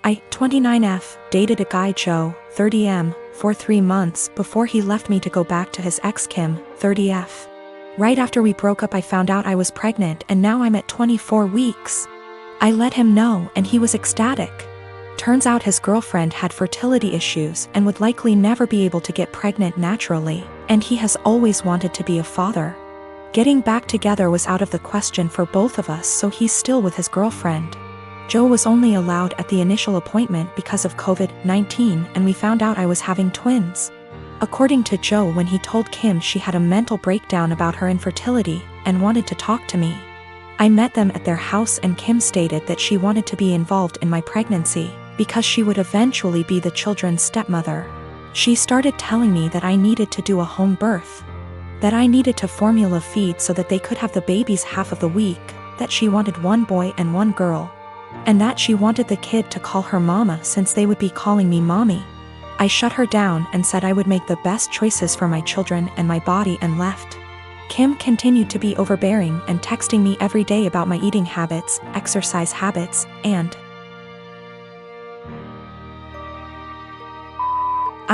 I, 29F, dated a guy Joe, 30M, for 3 months before he left me to go back to his ex Kim, 30F. Right after we broke up I found out I was pregnant and now I'm at 24 weeks. I let him know and he was ecstatic. Turns out his girlfriend had fertility issues and would likely never be able to get pregnant naturally, and he has always wanted to be a father. Getting back together was out of the question for both of us, so he's still with his girlfriend. Joe was only allowed at the initial appointment because of COVID-19, and we found out I was having twins. According to Joe, when he told Kim, she had a mental breakdown about her infertility and wanted to talk to me. I met them at their house and Kim stated that she wanted to be involved in my pregnancy because she would eventually be the children's stepmother. She started telling me that I needed to do a home birth, that I needed to formula feed so that they could have the babies half of the week, that she wanted 1 boy and 1 girl, and that she wanted the kid to call her mama since they would be calling me mommy. I shut her down and said I would make the best choices for my children and my body and left. Kim continued to be overbearing and texting me every day about my eating habits, exercise habits, and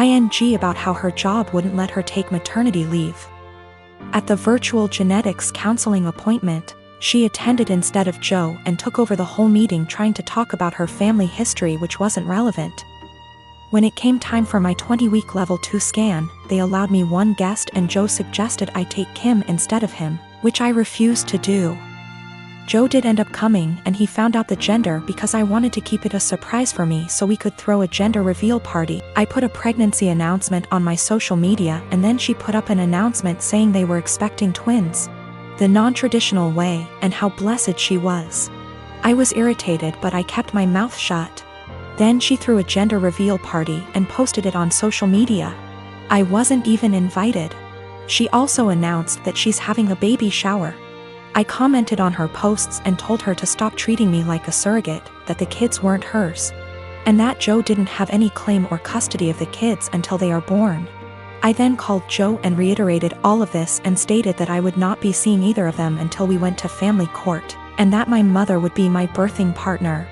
ing about how her job wouldn't let her take maternity leave. At the virtual genetics counseling appointment, she attended instead of Joe and took over the whole meeting trying to talk about her family history, which wasn't relevant. When it came time for my 20-week level 2 scan, they allowed me 1 guest and Joe suggested I take Kim instead of him, which I refused to do. Joe did end up coming and he found out the gender because I wanted to keep it a surprise for me so we could throw a gender reveal party. I put a pregnancy announcement on my social media and then she put up an announcement saying they were expecting twins, the non-traditional way, and how blessed she was. I was irritated but I kept my mouth shut. Then she threw a gender reveal party and posted it on social media. I wasn't even invited. She also announced that she's having a baby shower. I commented on her posts and told her to stop treating me like a surrogate, that the kids weren't hers, and that Joe didn't have any claim or custody of the kids until they are born. I then called Joe and reiterated all of this and stated that I would not be seeing either of them until we went to family court, and that my mother would be my birthing partner.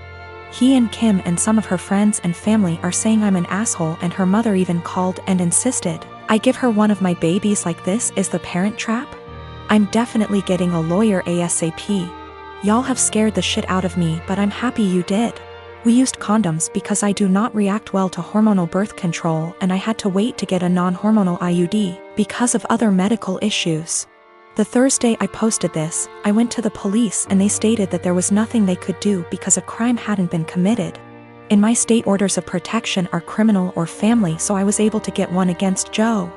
He and Kim and some of her friends and family are saying I'm an asshole, and her mother even called and insisted I give her one of my babies. Like, this is the Parent Trap? I'm definitely getting a lawyer ASAP. Y'all have scared the shit out of me, but I'm happy you did. We used condoms because I do not react well to hormonal birth control, and I had to wait to get a non-hormonal IUD because of other medical issues. The Thursday I posted this, I went to the police and they stated that there was nothing they could do because a crime hadn't been committed. In my state, orders of protection are criminal or family, so I was able to get one against Joe.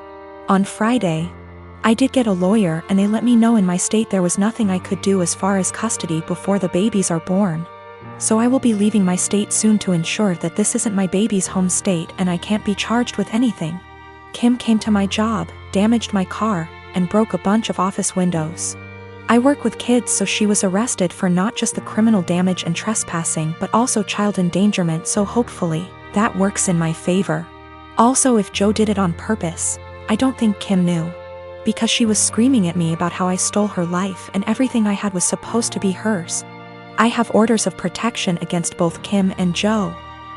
On Friday, I did get a lawyer and they let me know in my state there was nothing I could do as far as custody before the babies are born. So I will be leaving my state soon to ensure that this isn't my baby's home state and I can't be charged with anything. Kim came to my job, damaged my car, and broke a bunch of office windows. I work with kids, so she was arrested for not just the criminal damage and trespassing but also child endangerment, so hopefully that works in my favor. Also, if Joe did it on purpose, I don't think Kim knew, because she was screaming at me about how I stole her life and everything I had was supposed to be hers. I have orders of protection against both Kim and Joe.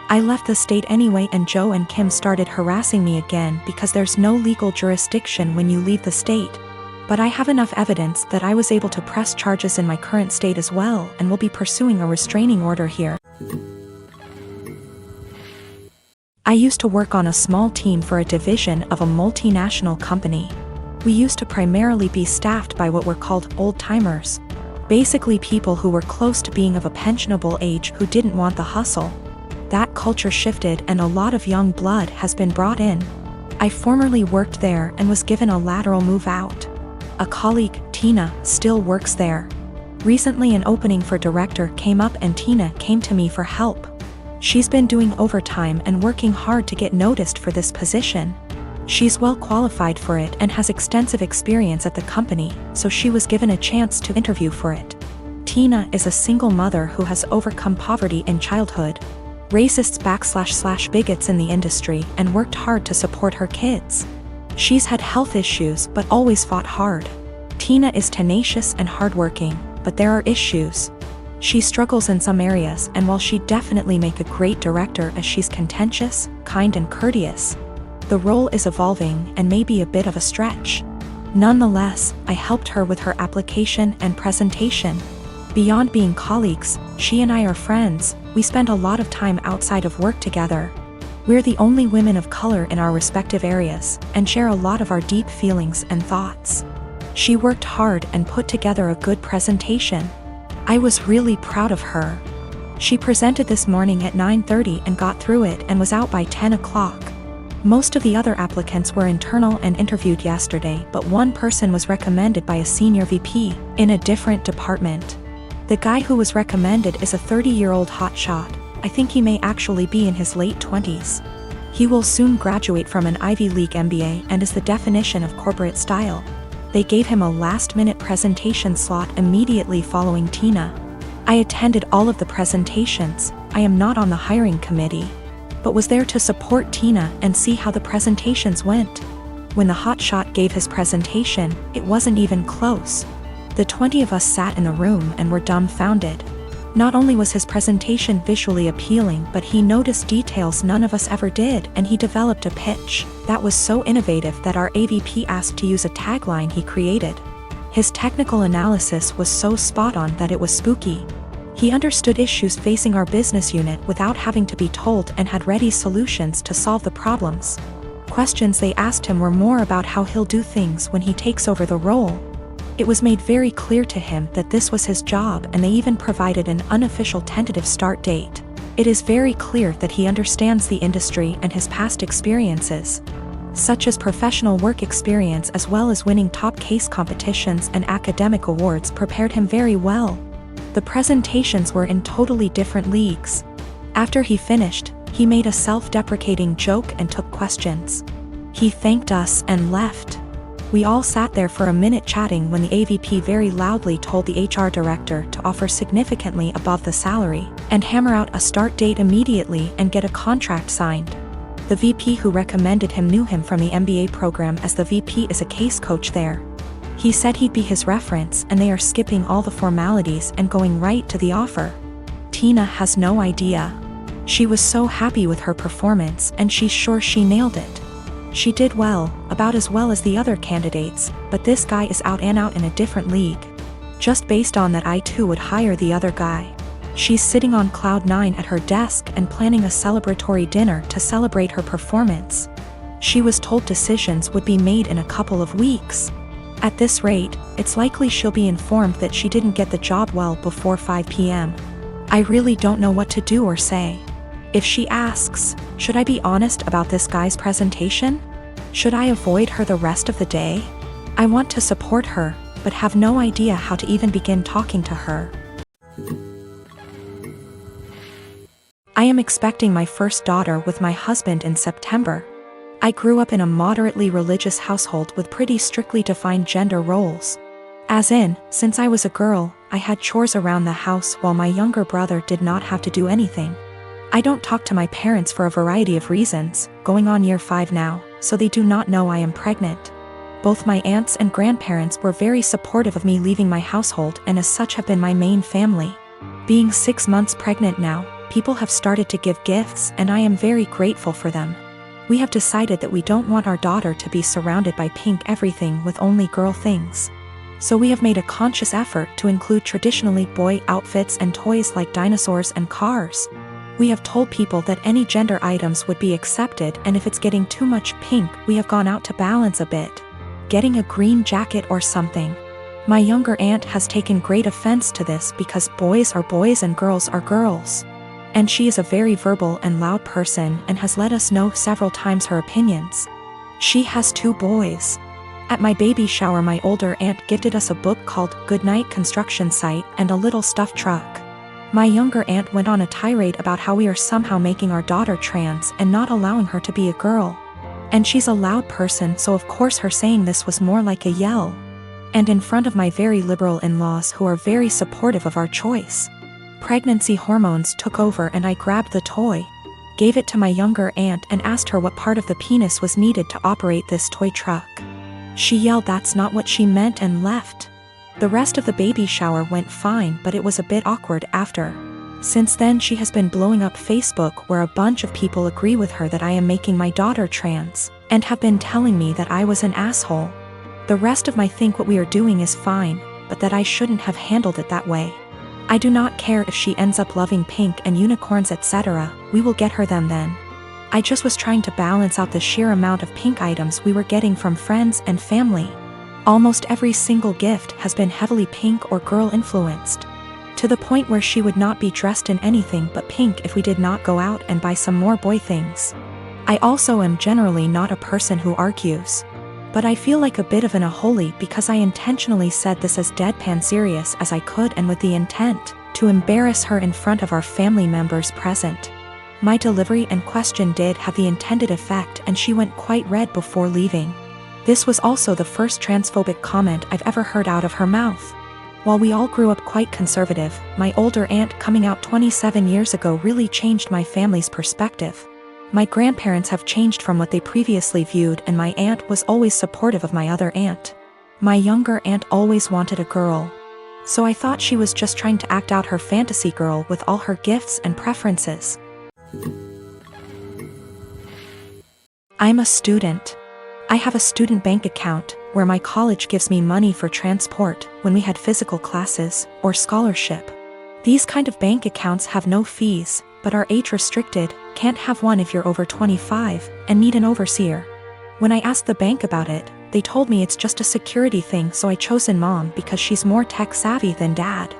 I left the state anyway and Joe and Kim started harassing me again because there's no legal jurisdiction when you leave the state. But I have enough evidence that I was able to press charges in my current state as well and will be pursuing a restraining order here. I used to work on a small team for a division of a multinational company. We used to primarily be staffed by what were called old-timers, basically people who were close to being of a pensionable age who didn't want the hustle. That culture shifted and a lot of young blood has been brought in. I formerly worked there and was given a lateral move out. A colleague, Tina, still works there. Recently an opening for director came up and Tina came to me for help. She's been doing overtime and working hard to get noticed for this position. She's well qualified for it and has extensive experience at the company, so she was given a chance to interview for it. Tina is a single mother who has overcome poverty in childhood, racists / bigots in the industry, and worked hard to support her kids. She's had health issues but always fought hard. Tina is tenacious and hardworking, but there are issues. She struggles in some areas, and while she'd definitely make a great director as she's contentious, kind and courteous, the role is evolving and may be a bit of a stretch. Nonetheless, I helped her with her application and presentation. Beyond being colleagues, she and I are friends. We spend a lot of time outside of work together. We're the only women of color in our respective areas, and share a lot of our deep feelings and thoughts. She worked hard and put together a good presentation. I was really proud of her. She presented this morning at 9:30 and got through it and was out by 10 o'clock. Most of the other applicants were internal and interviewed yesterday, but one person was recommended by a senior VP in a different department. The guy who was recommended is a 30-year-old hotshot. I think he may actually be in his late 20s. He will soon graduate from an Ivy League MBA and is the definition of corporate style. They gave him a last-minute presentation slot immediately following Tina. I attended all of the presentations. I am not on the hiring committee, but was there to support Tina and see how the presentations went. When the hotshot gave his presentation, it wasn't even close. The 20 of us sat in the room and were dumbfounded. Not only was his presentation visually appealing, but he noticed details none of us ever did, and he developed a pitch that was so innovative that our AVP asked to use a tagline he created. His technical analysis was so spot on that it was spooky. He understood issues facing our business unit without having to be told and had ready solutions to solve the problems. Questions they asked him were more about how he'll do things when he takes over the role. It was made very clear to him that this was his job, and they even provided an unofficial tentative start date. It is very clear that he understands the industry and his past experiences, such as professional work experience as well as winning top case competitions and academic awards, prepared him very well. The presentations were in totally different leagues. After he finished, he made a self-deprecating joke and took questions. He thanked us and left. We all sat there for a minute chatting when the AVP very loudly told the HR director to offer significantly above the salary and hammer out a start date immediately and get a contract signed. The VP who recommended him knew him from the MBA program, as the VP is a case coach there. He said he'd be his reference, and they are skipping all the formalities and going right to the offer. Tina has no idea. She was so happy with her performance, and she's sure she nailed it. She did well, about as well as the other candidates, but this guy is out and out in a different league. Just based on that, I too would hire the other guy. She's sitting on cloud 9 at her desk and planning a celebratory dinner to celebrate her performance. She was told decisions would be made in a couple of weeks. At this rate, it's likely she'll be informed that she didn't get the job well before 5 p.m. I really don't know what to do or say. If she asks, should I be honest about this guy's presentation? Should I avoid her the rest of the day? I want to support her, but have no idea how to even begin talking to her. I am expecting my first daughter with my husband in September. I grew up in a moderately religious household with pretty strictly defined gender roles. As in, since I was a girl, I had chores around the house while my younger brother did not have to do anything. I don't talk to my parents for a variety of reasons, going on year 5 now, so they do not know I am pregnant. Both my aunts and grandparents were very supportive of me leaving my household, and as such have been my main family. Being 6 months pregnant now, people have started to give gifts, and I am very grateful for them. We have decided that we don't want our daughter to be surrounded by pink everything with only girl things. So we have made a conscious effort to include traditionally boy outfits and toys like dinosaurs and cars. We have told people that any gender items would be accepted, and if it's getting too much pink, we have gone out to balance a bit, getting a green jacket or something. My younger aunt has taken great offense to this because boys are boys and girls are girls. And she is a very verbal and loud person and has let us know several times her opinions. She has 2 boys. At my baby shower, my older aunt gifted us a book called Goodnight Construction Site and a little stuffed truck. My younger aunt went on a tirade about how we are somehow making our daughter trans and not allowing her to be a girl. And she's a loud person, so of course her saying this was more like a yell. And in front of my very liberal in-laws who are very supportive of our choice. Pregnancy hormones took over, and I grabbed the toy, gave it to my younger aunt, and asked her what part of the penis was needed to operate this toy truck. She yelled that's not what she meant and left. The rest of the baby shower went fine, but it was a bit awkward after. Since then she has been blowing up Facebook, where a bunch of people agree with her that I am making my daughter trans, and have been telling me that I was an asshole. The rest of my think what we are doing is fine, but that I shouldn't have handled it that way. I do not care if she ends up loving pink and unicorns etc., we will get her them then. I just was trying to balance out the sheer amount of pink items we were getting from friends and family. Almost every single gift has been heavily pink or girl influenced, to the point where she would not be dressed in anything but pink if we did not go out and buy some more boy things. I also am generally not a person who argues, but I feel like a bit of an unholy because I intentionally said this as deadpan serious as I could and with the intent to embarrass her in front of our family members present. My delivery and question did have the intended effect, and she went quite red before leaving. This was also the first transphobic comment I've ever heard out of her mouth. While we all grew up quite conservative, my older aunt coming out 27 years ago really changed my family's perspective. My grandparents have changed from what they previously viewed, and my aunt was always supportive of my other aunt. My younger aunt always wanted a girl, so I thought she was just trying to act out her fantasy girl with all her gifts and preferences. I'm a student. I have a student bank account where my college gives me money for transport when we had physical classes or scholarship. These kind of bank accounts have no fees, but are age restricted, can't have one if you're over 25, and need an overseer. When I asked the bank about it, they told me it's just a security thing, so I chosen mom because she's more tech savvy than dad.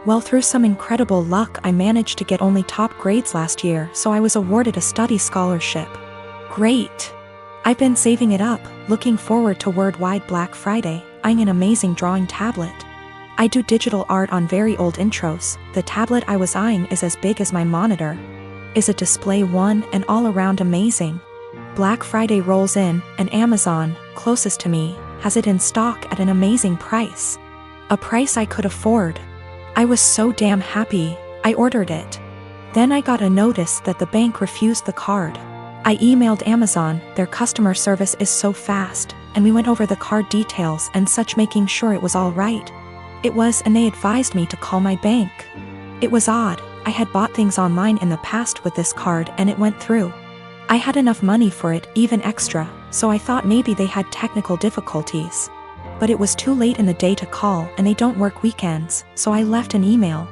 Well, through some incredible luck I managed to get only top grades last year, so I was awarded a study scholarship. Great! I've been saving it up, looking forward to worldwide Black Friday, eyeing an amazing drawing tablet. I do digital art on very old intros. The tablet I was eyeing is as big as my monitor. Is a display one and all around amazing. Black Friday rolls in, and Amazon, closest to me, has it in stock at an amazing price. A price I could afford. I was so damn happy, I ordered it. Then I got a notice that the bank refused the card. I emailed Amazon, their customer service is so fast, and we went over the card details and such, making sure it was all right. It was, and they advised me to call my bank. It was odd, I had bought things online in the past with this card and it went through. I had enough money for it, even extra, so I thought maybe they had technical difficulties. But it was too late in the day to call, and they don't work weekends, so I left an email.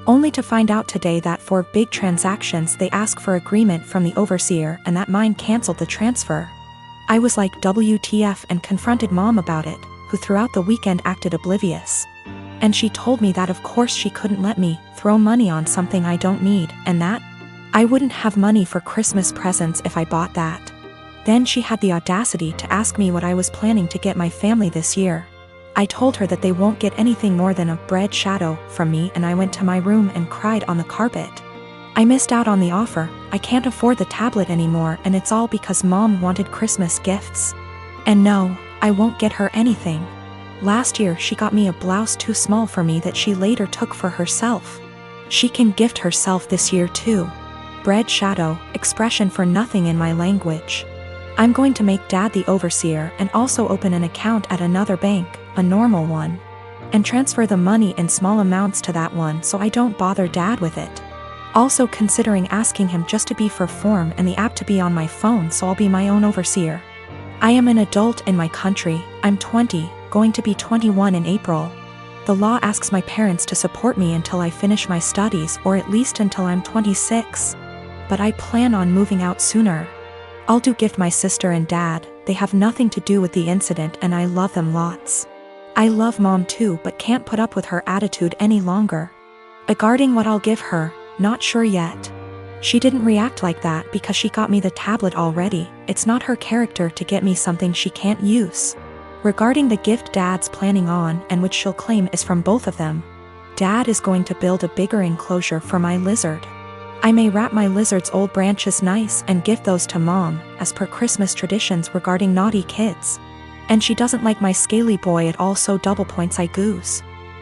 Only to find out today that for big transactions they ask for agreement from the overseer, and that mine canceled the transfer. I was like WTF and confronted mom about it, who throughout the weekend acted oblivious. And she told me that of course she couldn't let me throw money on something I don't need, and that I wouldn't have money for Christmas presents if I bought that. Then she had the audacity to ask me what I was planning to get my family this year. I told her that they won't get anything more than a bread shadow from me, and I went to my room and cried on the carpet. I missed out on the offer, I can't afford the tablet anymore, and it's all because mom wanted Christmas gifts. And no, I won't get her anything. Last year she got me a blouse too small for me that she later took for herself. She can gift herself this year too. Bread shadow, expression for nothing in my language. I'm going to make dad the overseer and also open an account at another bank, a normal one, and transfer the money in small amounts to that one so I don't bother dad with it. Also considering asking him just to be for form and the app to be on my phone so I'll be my own overseer. I am an adult in my country, I'm 20, going to be 21 in April. The law asks my parents to support me until I finish my studies, or at least until I'm 26. But I plan on moving out sooner. I'll do gift my sister and dad, they have nothing to do with the incident and I love them lots. I love mom too, but can't put up with her attitude any longer. Regarding what I'll give her, not sure yet. She didn't react like that because she got me the tablet already. It's not her character to get me something she can't use. Regarding the gift dad's planning on, and which she'll claim is from both of them, dad is going to build a bigger enclosure for my lizard. I may wrap my lizard's old branches nice and gift those to mom, as per Christmas traditions regarding naughty kids. And she doesn't like my scaly boy at all, so double points I goose.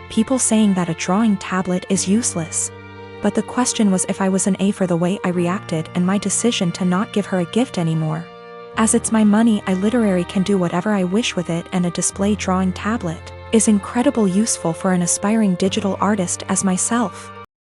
People saying that a drawing tablet is useless. But the question was if I was an A for the way I reacted and my decision to not give her a gift anymore. As it's my money, I literally can do whatever I wish with it, and a display drawing tablet. is incredibly useful for an aspiring digital artist as myself.